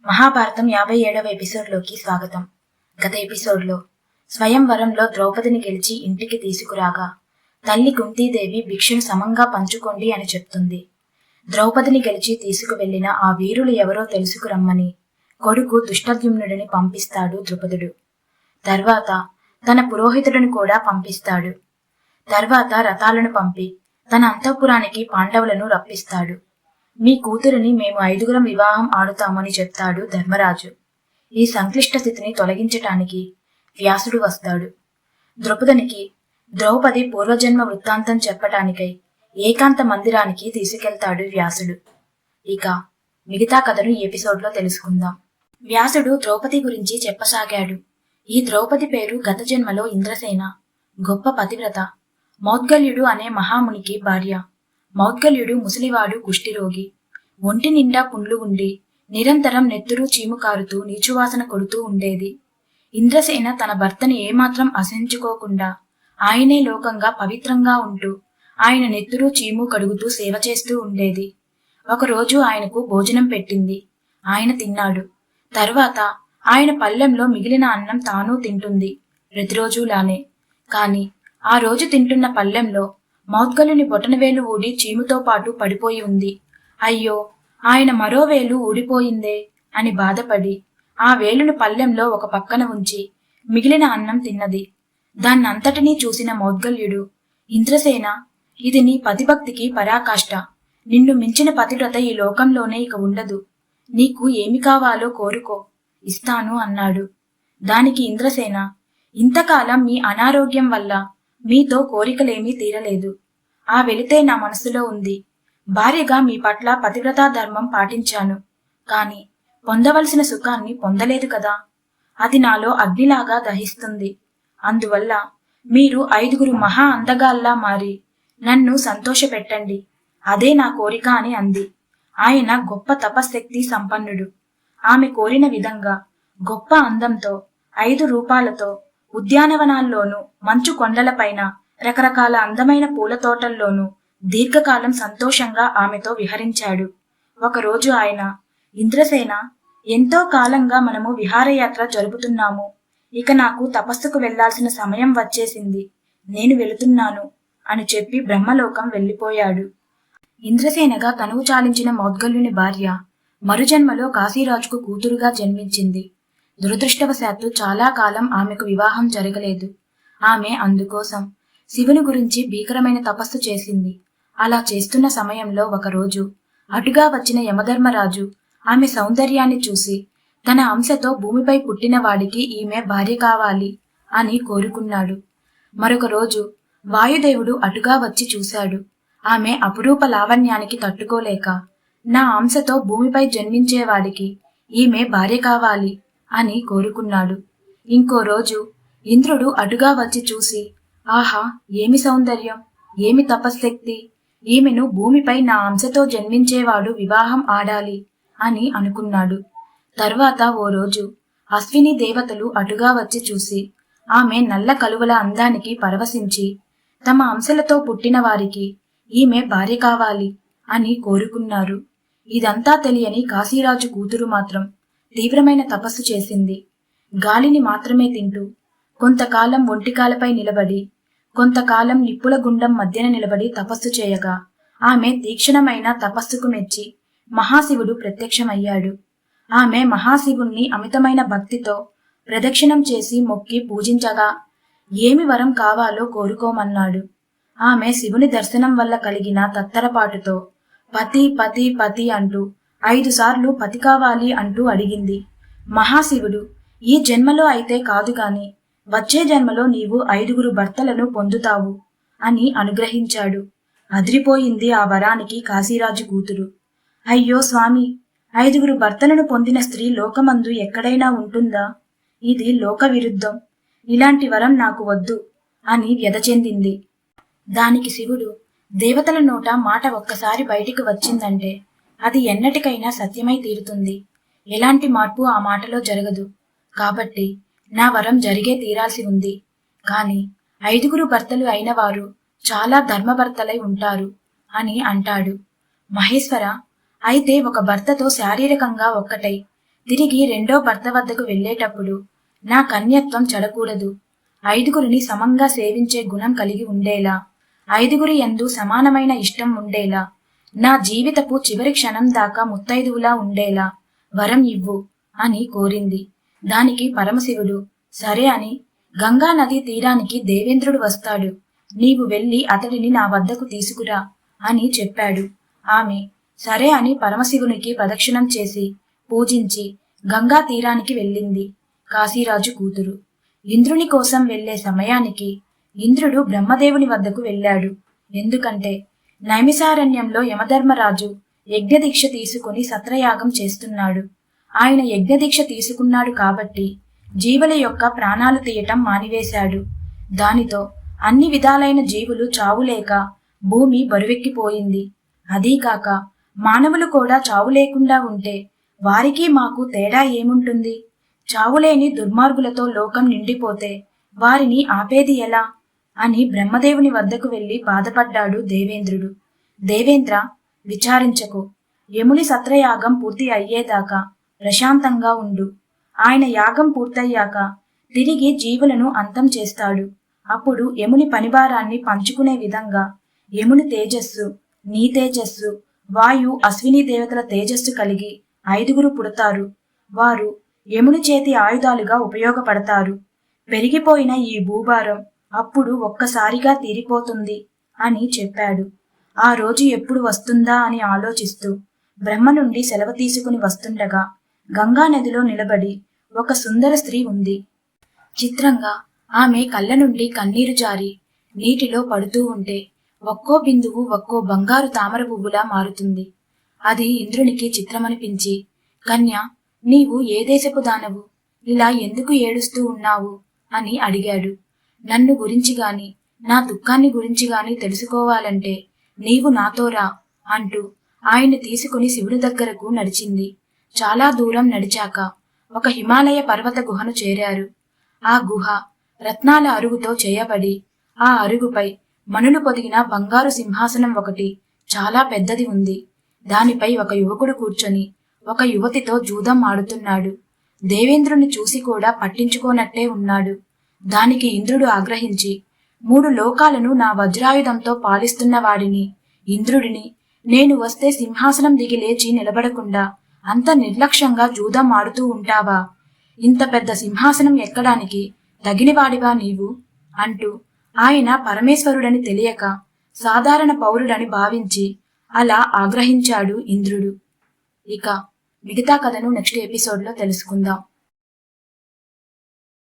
మహాభారతం 57వ ఎపిసోడ్లోకి స్వాగతం. గత ఎపిసోడ్లో స్వయంవరంలో ద్రౌపదిని గెలిచి ఇంటికి తీసుకురాగా తల్లి కుంతీదేవి భిక్షను సమంగా పంచుకోండి అని చెప్తుంది. ద్రౌపదిని గెలిచి తీసుకువెళ్లిన ఆ వీరులు ఎవరో తెలుసుకురమ్మని కొడుకు దుష్టద్యుమ్నుడిని పంపిస్తాడు ద్రుపదుడు. తర్వాత తన పురోహితుడిని కూడా పంపిస్తాడు. తర్వాత రథాలను పంపి తన అంతఃపురానికి పాండవులను రప్పిస్తాడు. మీ కూతురిని మేము 5గురం వివాహం ఆడుతామని చెప్తాడు ధర్మరాజు. ఈ సంక్లిష్ట స్థితిని తొలగించటానికి వ్యాసుడు వస్తాడు. ద్రౌపదినికి ద్రౌపది పూర్వజన్మ వృత్తాంతం చెప్పటానికై ఏకాంత మందిరానికి తీసుకెళ్తాడు వ్యాసుడు. ఇక మిగతా కథను ఈ ఎపిసోడ్లో తెలుసుకుందాం. వ్యాసుడు ద్రౌపది గురించి చెప్పసాగాడు. ఈ ద్రౌపది పేరు గత జన్మలో ఇంద్రసేన, గొప్ప పతివ్రత, మౌద్గల్యుడు అనే మహామునికి భార్య. మౌద్గల్యుడు ముసలివాడు, కుష్ఠిరోగి, ఒంటి నిండా పుండ్లు ఉండి నిరంతరం నెత్తురు చీము కారుతూ నీచువాసన కొడుతూ ఉండేది. ఇంద్రసేన తన భర్తని ఏమాత్రం అసహించుకోకుండా ఆయనే లోకంగా పవిత్రంగా ఉంటూ ఆయన నెత్తురు చీము కడుగుతూ సేవ చేస్తూ ఉండేది. ఒకరోజు ఆయనకు భోజనం పెట్టింది. ఆయన తిన్నాడు. తర్వాత ఆయన పళ్ళెంలో మిగిలిన అన్నం తాను తింటుంది, ప్రతిరోజులానే. కాని ఆ రోజు తింటున్న పళ్ళెంలో మౌద్గల్యుని బొటనవేలు ఊడి చీముతో పాటు పడిపోయి ఉంది. అయ్యో, ఆయన మరో వేలు ఊడిపోయిందే అని బాధపడి ఆ వేలును పళ్ళెంలో ఒక పక్కన ఉంచి మిగిలిన అన్నం తిన్నది. దాన్నంతటినీ చూసిన మౌద్గల్యుడు, ఇంద్రసేన, ఇది నీ పతిభక్తికి పరాకాష్ట. నిన్ను మించిన పతివ్రత ఈ లోకంలోనే ఇక ఉండదు. నీకు ఏమి కావాలో కోరుకో, ఇస్తాను అన్నాడు. దానికి ఇంద్రసేన, ఇంతకాలం మీ అనారోగ్యం వల్ల మీతో కోరికలేమీ తీరలేదు. ఆ వెళితే నా మనసులో ఉంది. భార్యగా మీ పట్ల పతివ్రతా ధర్మం పాటించాను. కాని పొందవలసిన సుఖాన్ని పొందలేదు కదా. అది నాలో అగ్నిలాగా దహిస్తుంది. అందువల్ల మీరు 5గురు మహా అందగాల్లా మారి నన్ను సంతోషపెట్టండి. అదే నా కోరిక అని అంది. ఆయన గొప్ప తపశ్శక్తి సంపన్నుడు. ఆమె కోరిన విధంగా గొప్ప అందంతో 5 రూపాలతో ఉద్యానవనాల్లోనూ మంచు కొండలపైన రకరకాల అందమైన పూల తోటల్లోనూ దీర్ఘకాలం సంతోషంగా ఆమెతో విహరించాడు. ఒకరోజు ఆయన, ఇంద్రసేన, ఎంతో కాలంగా మనము విహారయాత్ర జరుపుతున్నాము. ఇక నాకు తపస్సుకు వెళ్లాల్సిన సమయం వచ్చేసింది. నేను వెళుతున్నాను అని చెప్పి బ్రహ్మలోకం వెళ్లిపోయాడు. ఇంద్రసేనగా తనువు చాలించిన మౌద్గల్యుని భార్య మరుజన్మలో కాశీరాజుకు కూతురుగా జన్మించింది. దురదృష్టవశాత్తు చాలా కాలం ఆమెకు వివాహం జరగలేదు. ఆమె అందుకోసం శివుని గురించి భీకరమైన తపస్సు చేసింది. అలా చేస్తున్న సమయంలో ఒకరోజు అటుగా వచ్చిన యమధర్మరాజు ఆమె సౌందర్యాన్ని చూసి తన అంశతో భూమిపై పుట్టిన వాడికి ఈమె భార్య కావాలి అని కోరుకున్నాడు. మరొక రోజు వాయుదేవుడు అటుగా వచ్చి చూశాడు. ఆమె అపురూప లావణ్యానికి తట్టుకోలేక, నా అంశతో భూమిపై జన్మించేవాడికి ఈమె భార్య కావాలి అని కోరుకున్నాడు. ఇంకో రోజు ఇంద్రుడు అటుగా వచ్చి చూసి, ఆహా, ఏమి సౌందర్యం, ఏమి తపశ్శక్తి, ఈమెను భూమిపై నా అంశతో జన్మించేవాడు వివాహం ఆడాలి అని అనుకున్నాడు. తర్వాత ఓ రోజు అశ్విని దేవతలు అటుగా వచ్చి చూసి ఆమె నల్ల కలువల అందానికి పరవశించి తమ అంశలతో పుట్టిన వారికి ఈమె భార్య కావాలి అని కోరుకున్నారు. ఇదంతా తెలియని కాశీరాజు కూతురు మాత్రం తీవ్రమైన తపస్సు చేసింది. గాలిని మాత్రమే తింటూ కొంతకాలం ఒంటికాలపై నిలబడి, కొంతకాలం నిప్పుల గుండం మధ్యన నిలబడి తపస్సు చేయగా ఆమె తీక్షణమైన తపస్సుకు మెచ్చి మహాశివుడు ప్రత్యక్షమయ్యాడు. ఆమె మహాశివుణ్ణి అమితమైన భక్తితో ప్రదక్షిణం చేసి మొక్కి పూజించగా ఏమి వరం కావాలో కోరుకోమన్నాడు. ఆమె శివుని దర్శనం వల్ల కలిగిన తత్తరపాటుతో పతి పతి పతి అంటూ 5 సార్లు పతి కావాలి అంటూ అడిగింది. మహాశివుడు, ఈ జన్మలో అయితే కాదు గాని వచ్చే జన్మలో నీవు 5గురు భర్తలను పొందుతావు అని అనుగ్రహించాడు. అదిరిపోయింది ఆ వరానికి కాశీరాజు కూతురు. అయ్యో స్వామి, 5గురు భర్తలను పొందిన స్త్రీ లోకమందు ఎక్కడైనా ఉంటుందా? ఇది లోక విరుద్ధం. ఇలాంటి వరం నాకు వద్దు అని వ్యధ చెందింది. దానికి శివుడు, దేవతల నోట మాట ఒక్కసారి బయటికి వచ్చిందంటే అది ఎన్నటికైనా సత్యమై తీరుతుంది. ఎలాంటి మార్పు ఆ మాటలో జరగదు. కాబట్టి నా వరం జరిగే తీరాల్సి ఉంది. కాని 5గురు భర్తలు అయిన వారు చాలా ధర్మభర్తలై ఉంటారు అని అంటాడు. మహేశ్వర, అయితే ఒక భర్తతో శారీరకంగా ఒక్కటై తిరిగి రెండో భర్త వద్దకు వెళ్లేటప్పుడు నా కన్యత్వం చెడకూడదు, 5గురిని సమంగా సేవించే గుణం కలిగి ఉండేలా, 5గురి యందు సమానమైన ఇష్టం ఉండేలా, నా జీవితపు చివరి క్షణం దాకా ముత్తైదువులా ఉండేలా వరం ఇవ్వు అని కోరింది. దానికి పరమశివుడు సరే అని, గంగా నదీ తీరానికి దేవేంద్రుడు వస్తాడు, నీవు వెళ్ళి అతడిని నా వద్దకు తీసుకురా అని చెప్పాడు. ఆమె సరే అని పరమశివునికి ప్రదక్షిణం చేసి పూజించి గంగా తీరానికి వెళ్ళింది. కాశీరాజు కూతురు ఇంద్రుని కోసం వెళ్లే సమయానికి ఇంద్రుడు బ్రహ్మదేవుని వద్దకు వెళ్ళాడు. ఎందుకంటే నైమిసారణ్యంలో యమధర్మరాజు యజ్ఞదీక్ష తీసుకుని సత్రయాగం చేస్తున్నాడు. ఆయన యజ్ఞదీక్ష తీసుకున్నాడు కాబట్టి జీవుల యొక్క ప్రాణాలు తీయటం మానివేశాడు. దానితో అన్ని విధాలైన జీవులు చావులేక భూమి బరువెక్కిపోయింది. అదీకాక మానవులు కూడా చావు లేకుండా ఉంటే వారికి మాకు తేడా ఏముంటుంది? చావులేని దుర్మార్గులతో లోకం నిండిపోతే వారిని ఆపేది ఎలా అని బ్రహ్మదేవుని వద్దకు వెళ్లి బాధపడ్డాడు దేవేంద్రుడు. దేవేంద్ర, విచారించకు. యముని సత్రయాగం పూర్తి అయ్యేదాకా ప్రశాంతంగా ఉండు. ఆయన యాగం పూర్తయ్యాక తిరిగి జీవులను అంతం చేస్తాడు. అప్పుడు యముని పనిభారాన్ని పంచుకునే విధంగా యముని తేజస్సు, నీ తేజస్సు, వాయు, అశ్విని దేవతల తేజస్సు కలిగి 5గురు పుడతారు. వారు యముని చేతి ఆయుధాలుగా ఉపయోగపడతారు. పెరిగిపోయిన ఈ భూభారం అప్పుడు ఒక్కసారిగా తీరిపోతుంది అని చెప్పాడు. ఆ రోజు ఎప్పుడు వస్తుందా అని ఆలోచిస్తూ బ్రహ్మ నుండి సెలవు తీసుకుని వస్తుండగా గంగా నదిలో నిలబడి ఒక సుందర స్త్రీ ఉంది. చిత్రంగా ఆమె కళ్ళ నుండి కన్నీరు జారి నీటిలో పడుతూ ఉంటే ఒక్కో బిందువు ఒక్కో బంగారు తామర పువ్వులా మారుతుంది. అది ఇంద్రునికి చిత్రమనిపించి, కన్య, నీవు ఏ దేశపు దానవు? ఇలా ఎందుకు ఏడుస్తూ ఉన్నావు అని అడిగాడు. నన్ను గురించి గాని నా దుఃఖాన్ని గురించి గాని తెలుసుకోవాలంటే నీవు నాతో రా అంటూ ఆయన్ని తీసుకుని శివుని దగ్గరకు నడిచింది. చాలా దూరం నడిచాక ఒక హిమాలయ పర్వత గుహను చేరారు. ఆ గుహ రత్నాల అరుగుతో చేయబడి ఆ అరుగుపై మణులు పొదిగిన బంగారు సింహాసనం ఒకటి చాలా పెద్దది ఉంది. దానిపై ఒక యువకుడు కూర్చొని ఒక యువతితో జూదం ఆడుతున్నాడు. దేవేంద్రుని చూసి కూడా పట్టించుకోనట్టే ఉన్నాడు. దానికి ఇంద్రుడు ఆగ్రహించి, 3 లోకాలను నా వజ్రాయుధంతో పాలిస్తున్న వాడిని, ఇంద్రుడిని, నేను వస్తే సింహాసనం దిగి లేచి నిలబడకుండా అంత నిర్లక్ష్యంగా జూదం ఆడుతూ ఉంటావా? ఇంత పెద్ద సింహాసనం ఎక్కడానికి తగినవాడివా నీవు అంటూ ఆయన పరమేశ్వరుడని తెలియక సాధారణ పౌరుడని భావించి అలా ఆగ్రహించాడు ఇంద్రుడు. ఇక మిగతా కథను నెక్స్ట్ ఎపిసోడ్లో తెలుసుకుందాం.